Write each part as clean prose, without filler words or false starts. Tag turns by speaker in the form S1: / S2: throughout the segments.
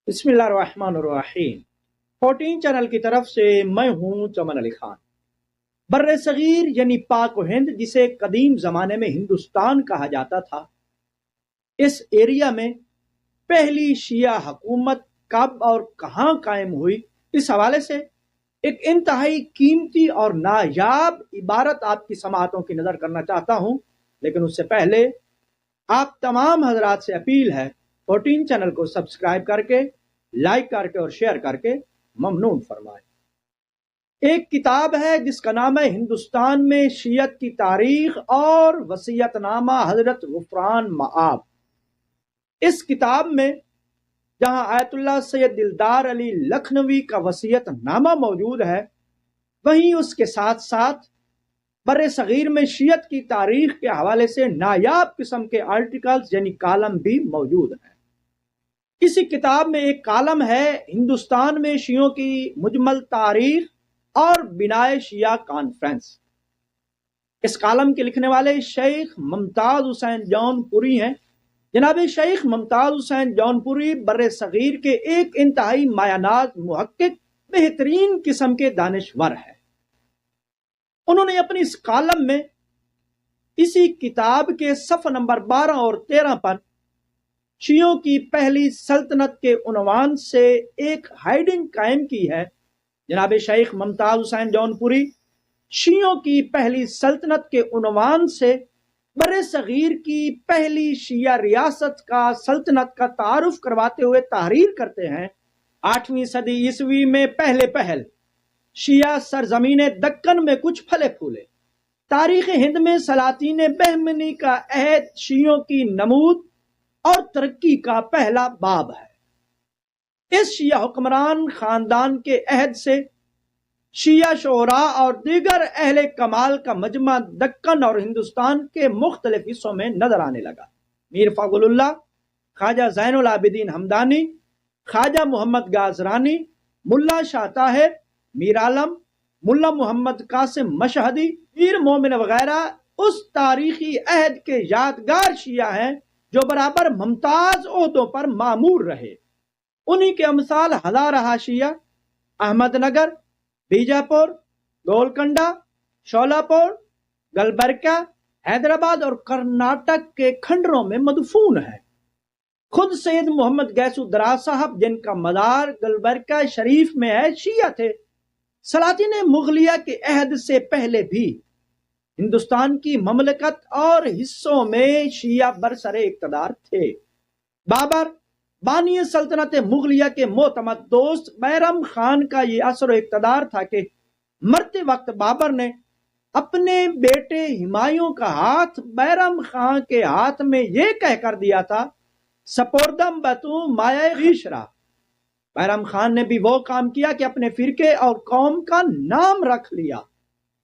S1: بسم اللہ الرحمن الرحیم 14 چینل کی طرف سے میں ہوں چمن علی خان۔ بر صغیر یعنی پاک و ہند، جسے قدیم زمانے میں ہندوستان کہا جاتا تھا، اس ایریا میں پہلی شیعہ حکومت کب اور کہاں قائم ہوئی، اس حوالے سے ایک انتہائی قیمتی اور نایاب عبارت آپ کی سماعتوں کی نظر کرنا چاہتا ہوں۔ لیکن اس سے پہلے آپ تمام حضرات سے اپیل ہے 14 چینل کو سبسکرائب کر کے، لائک کر کے اور شیئر کر کے ممنون فرمائیں۔ ایک کتاب ہے جس کا نام ہے ہندوستان میں شیعت کی تاریخ اور وصیت نامہ حضرت غفران مآب۔ اس کتاب میں جہاں آیت اللہ سید دلدار علی لکھنوی کا وصیت نامہ موجود ہے، وہیں اس کے ساتھ ساتھ بر صغیر میں شیعت کی تاریخ کے حوالے سے نایاب قسم کے آرٹیکلز یعنی کالم بھی موجود ہیں۔ اسی کتاب میں ایک کالم ہے ہندوستان میں شیعوں کی مجمل تاریخ اور بنائے شیعہ کانفرنس۔ اس کالم کے لکھنے والے شیخ ممتاز حسین جون پوری ہیں۔ جناب شیخ ممتاز حسین جون پوری بر صغیر کے ایک انتہائی مایہ ناز محقق، بہترین قسم کے دانشور ہیں۔ انہوں نے اپنی اس کالم میں اسی کتاب کے صفحہ نمبر 12 اور 13 پر شیعوں کی پہلی سلطنت کے عنوان سے ایک ہائیڈنگ قائم کی ہے۔ جناب شیخ ممتاز حسین جون پوری شیعوں کی پہلی سلطنت کے عنوان سے بر صغیر کی پہلی شیعہ ریاست کا سلطنت کا تعارف کرواتے ہوئے تحریر کرتے ہیں۔ 8ویں صدی عیسوی میں پہل شیعہ سرزمین دکن میں کچھ پھلے پھولے۔ تاریخ ہند میں سلاطین بہمنی کا عہد شیعوں کی نمود اور ترقی کا پہلا باب ہے۔ اس شیعہ حکمران خاندان کے عہد سے شیعہ شعراء اور دیگر اہل کمال کا مجمع دکن اور ہندوستان کے مختلف حصوں میں نظر آنے لگا۔ میر فضل اللہ، خواجہ زین العابدین ہمدانی، خواجہ محمد گازرانی، ملا شاہ طاہر، میر عالم، ملا محمد قاسم مشہدی، میر مومن وغیرہ اس تاریخی عہد کے یادگار شیعہ ہیں جو برابر ممتاز عہدوں پر مامور رہے۔ انہی کے امثال ہزارہ شیعہ احمد نگر، بیجاپور، گولکنڈا، شولاپور، گلبرگہ، حیدرآباد اور کرناٹک کے کھنڈروں میں مدفون ہیں۔ خود سید محمد گیسو دراز صاحب، جن کا مزار گلبرگہ شریف میں ہے، شیعہ تھے۔ سلاطین مغلیہ کے عہد سے پہلے بھی ہندوستان کی مملکت اور حصوں میں شیعہ برسر اقتدار تھے۔ بابر، بانی سلطنت مغلیہ کے معتمد دوست بیرم خان کا یہ اثر و اقتدار تھا کہ مرتے وقت بابر نے اپنے بیٹے ہمایوں کا ہاتھ بیرم خان کے ہاتھ میں یہ کہہ کر دیا تھا، سپردم بتوں مایہ خویشرا۔ بیرم خان نے بھی وہ کام کیا کہ اپنے فرقے اور قوم کا نام رکھ لیا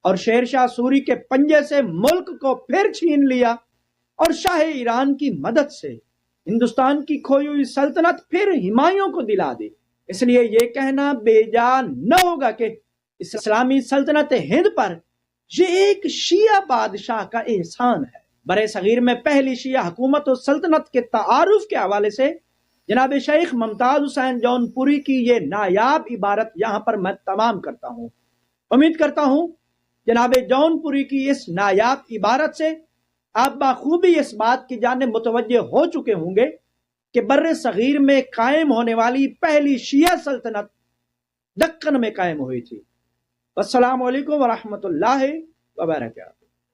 S1: اور شیر شاہ سوری کے پنجے سے ملک کو پھر چھین لیا اور شاہ ایران کی مدد سے ہندوستان کی کھوئی ہوئی سلطنت پھر ہمایوں کو دلا دی۔ اس لیے یہ کہنا بے جا نہ ہوگا کہ اسلامی سلطنت ہند پر یہ ایک شیعہ بادشاہ کا احسان ہے۔ بر صغیر میں پہلی شیعہ حکومت و سلطنت کے تعارف کے حوالے سے جناب شیخ ممتاز حسین جون پوری کی یہ نایاب عبارت یہاں پر میں تمام کرتا ہوں۔ امید کرتا ہوں جناب جون پوری کی اس نایاب عبارت سے آپ بخوبی اس بات کی جانب متوجہ ہو چکے ہوں گے کہ بر صغیر میں قائم ہونے والی پہلی شیعہ سلطنت دکن میں قائم ہوئی تھی۔ السلام علیکم ورحمۃ اللہ وبرکاتہ۔